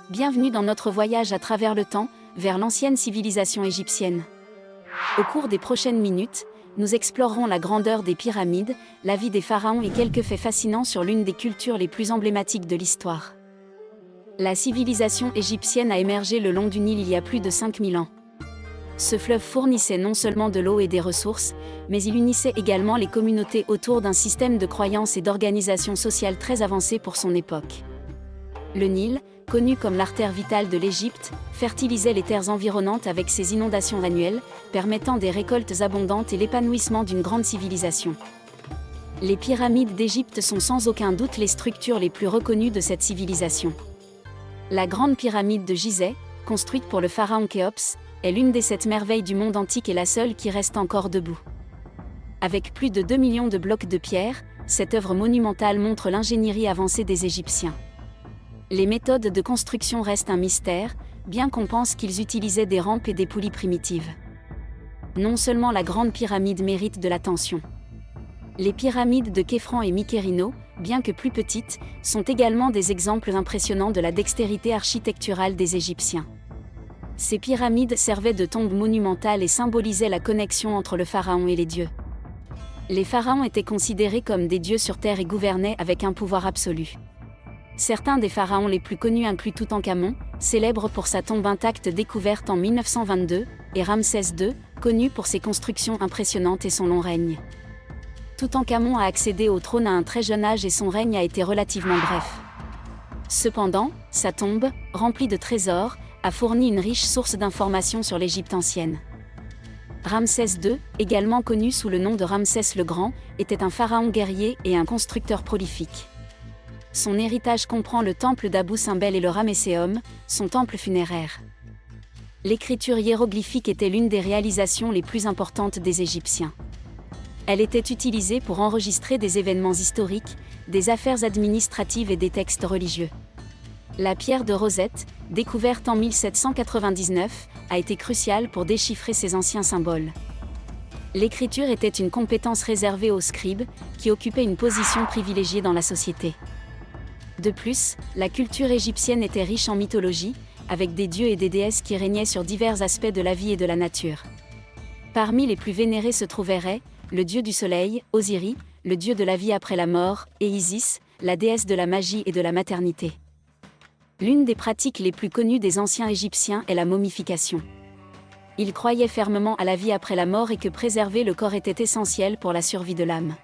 Bienvenue dans notre voyage à travers le temps, vers l'ancienne civilisation égyptienne. Au cours des prochaines minutes, nous explorerons la grandeur des pyramides, la vie des pharaons et quelques faits fascinants sur l'une des cultures les plus emblématiques de l'histoire. La civilisation égyptienne a émergé le long du Nil il y a plus de 5000 ans. Ce fleuve fournissait non seulement de l'eau et des ressources, mais il unissait également les communautés autour d'un système de croyances et d'organisation sociale très avancé pour son époque. Le Nil, connu comme l'artère vitale de l'Égypte, fertilisait les terres environnantes avec ses inondations annuelles, permettant des récoltes abondantes et l'épanouissement d'une grande civilisation. Les pyramides d'Égypte sont sans aucun doute les structures les plus reconnues de cette civilisation. La grande pyramide de Gizeh, construite pour le pharaon Khéops, est l'une des 7 merveilles du monde antique et la seule qui reste encore debout. Avec plus de 2 millions de blocs de pierre, cette œuvre monumentale montre l'ingénierie avancée des Égyptiens. Les méthodes de construction restent un mystère, bien qu'on pense qu'ils utilisaient des rampes et des poulies primitives. Non seulement la grande pyramide mérite de l'attention. Les pyramides de Khéphren et Mykérino, bien que plus petites, sont également des exemples impressionnants de la dextérité architecturale des Égyptiens. Ces pyramides servaient de tombes monumentales et symbolisaient la connexion entre le pharaon et les dieux. Les pharaons étaient considérés comme des dieux sur terre et gouvernaient avec un pouvoir absolu. Certains des pharaons les plus connus incluent Toutankhamon, célèbre pour sa tombe intacte découverte en 1922, et Ramsès II, connu pour ses constructions impressionnantes et son long règne. Toutankhamon a accédé au trône à un très jeune âge et son règne a été relativement bref. Cependant, sa tombe, remplie de trésors, a fourni une riche source d'informations sur l'Égypte ancienne. Ramsès II, également connu sous le nom de Ramsès le Grand, était un pharaon guerrier et un constructeur prolifique. Son héritage comprend le temple d'Abou Simbel et le Ramesséum, son temple funéraire. L'écriture hiéroglyphique était l'une des réalisations les plus importantes des Égyptiens. Elle était utilisée pour enregistrer des événements historiques, des affaires administratives et des textes religieux. La pierre de Rosette, découverte en 1799, a été cruciale pour déchiffrer ces anciens symboles. L'écriture était une compétence réservée aux scribes, qui occupaient une position privilégiée dans la société. De plus, la culture égyptienne était riche en mythologie, avec des dieux et des déesses qui régnaient sur divers aspects de la vie et de la nature. Parmi les plus vénérés se trouvaient Rê, le dieu du soleil, Osiris, le dieu de la vie après la mort, et Isis, la déesse de la magie et de la maternité. L'une des pratiques les plus connues des anciens Égyptiens est la momification. Ils croyaient fermement à la vie après la mort et que préserver le corps était essentiel pour la survie de l'âme.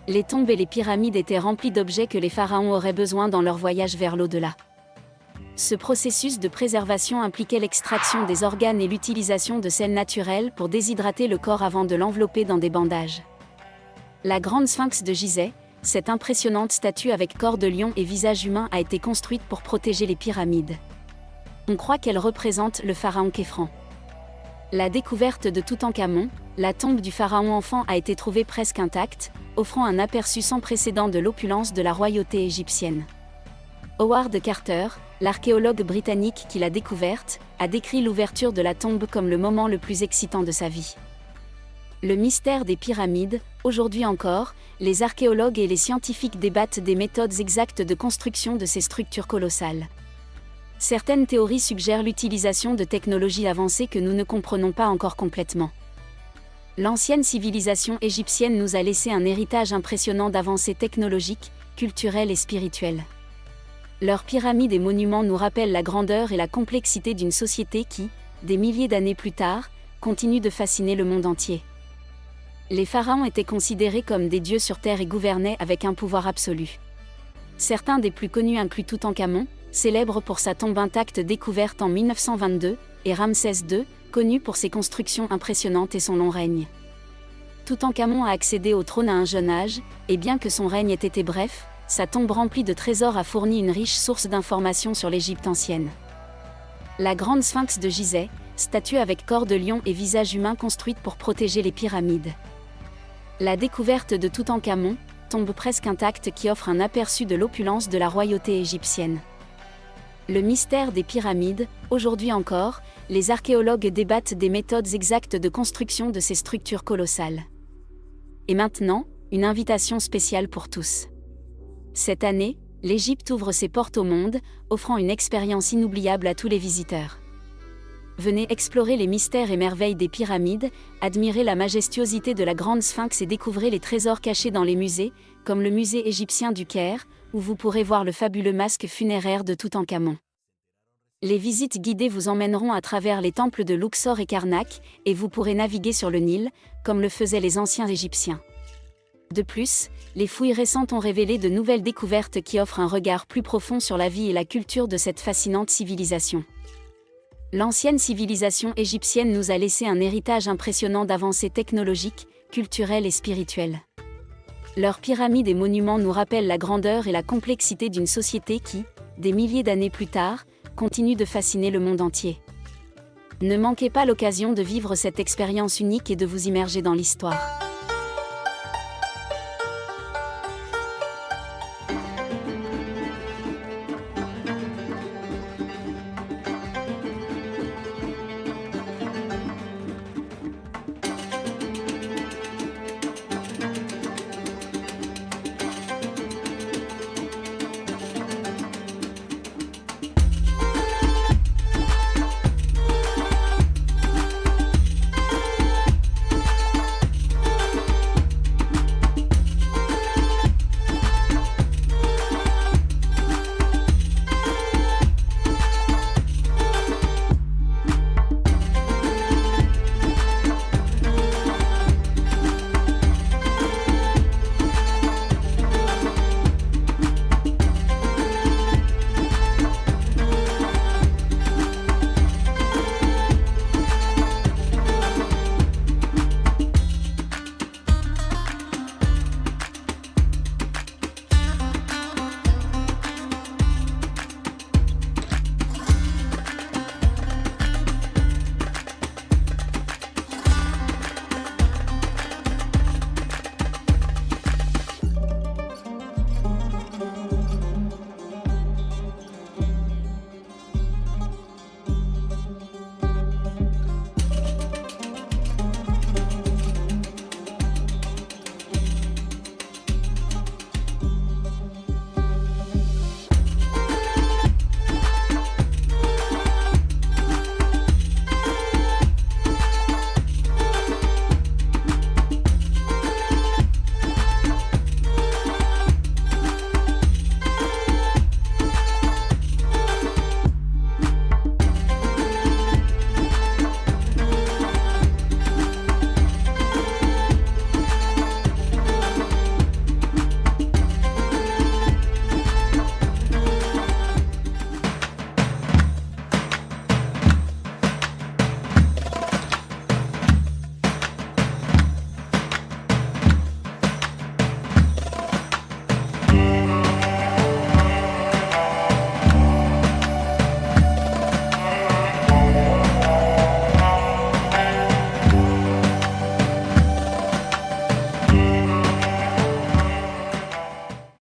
Les tombes et les pyramides étaient remplies d'objets que les pharaons auraient besoin dans leur voyage vers l'au-delà. Ce processus de préservation impliquait l'extraction des organes et l'utilisation de sels naturels pour déshydrater le corps avant de l'envelopper dans des bandages. La grande sphinx de Gizeh, cette impressionnante statue avec corps de lion et visage humain a été construite pour protéger les pyramides. On croit qu'elle représente le pharaon Khéphren. La découverte de Toutankhamon, la tombe du pharaon enfant a été trouvée presque intacte, offrant un aperçu sans précédent de l'opulence de la royauté égyptienne. Howard Carter, l'archéologue britannique qui l'a découverte, a décrit l'ouverture de la tombe comme le moment le plus excitant de sa vie. Le mystère des pyramides, aujourd'hui encore, les archéologues et les scientifiques débattent des méthodes exactes de construction de ces structures colossales. Certaines théories suggèrent l'utilisation de technologies avancées que nous ne comprenons pas encore complètement. L'ancienne civilisation égyptienne nous a laissé un héritage impressionnant d'avancées technologiques, culturelles et spirituelles. Leurs pyramides et monuments nous rappellent la grandeur et la complexité d'une société qui, des milliers d'années plus tard, continue de fasciner le monde entier. Les pharaons étaient considérés comme des dieux sur terre et gouvernaient avec un pouvoir absolu. Certains des plus connus incluent Toutankhamon, célèbre pour sa tombe intacte découverte en 1922, et Ramsès II, connu pour ses constructions impressionnantes et son long règne. Toutankhamon a accédé au trône à un jeune âge, et bien que son règne ait été bref, sa tombe remplie de trésors a fourni une riche source d'informations sur l'Égypte ancienne. La grande sphinx de Gizeh, statue avec corps de lion et visage humain construite pour protéger les pyramides. La découverte de Toutankhamon, tombe presque intacte qui offre un aperçu de l'opulence de la royauté égyptienne. Le mystère des pyramides, aujourd'hui encore, les archéologues débattent des méthodes exactes de construction de ces structures colossales. Et maintenant, une invitation spéciale pour tous. Cette année, L'Égypte ouvre ses portes au monde, offrant une expérience inoubliable à tous les visiteurs. Venez explorer les mystères et merveilles des pyramides, admirer la majestuosité de la grande sphinx et découvrez les trésors cachés dans les musées, comme le musée égyptien du Caire, où vous pourrez voir le fabuleux masque funéraire de Toutankhamon. Les visites guidées vous emmèneront à travers les temples de Luxor et Karnak, et vous pourrez naviguer sur le Nil, comme le faisaient les anciens Égyptiens. De plus, les fouilles récentes ont révélé de nouvelles découvertes qui offrent un regard plus profond sur la vie et la culture de cette fascinante civilisation. L'ancienne civilisation égyptienne nous a laissé un héritage impressionnant d'avancées technologiques, culturelles et spirituelles. Leurs pyramides et monuments nous rappellent la grandeur et la complexité d'une société qui, des milliers d'années plus tard, continue de fasciner le monde entier. Ne manquez pas l'occasion de vivre cette expérience unique et de vous immerger dans l'histoire.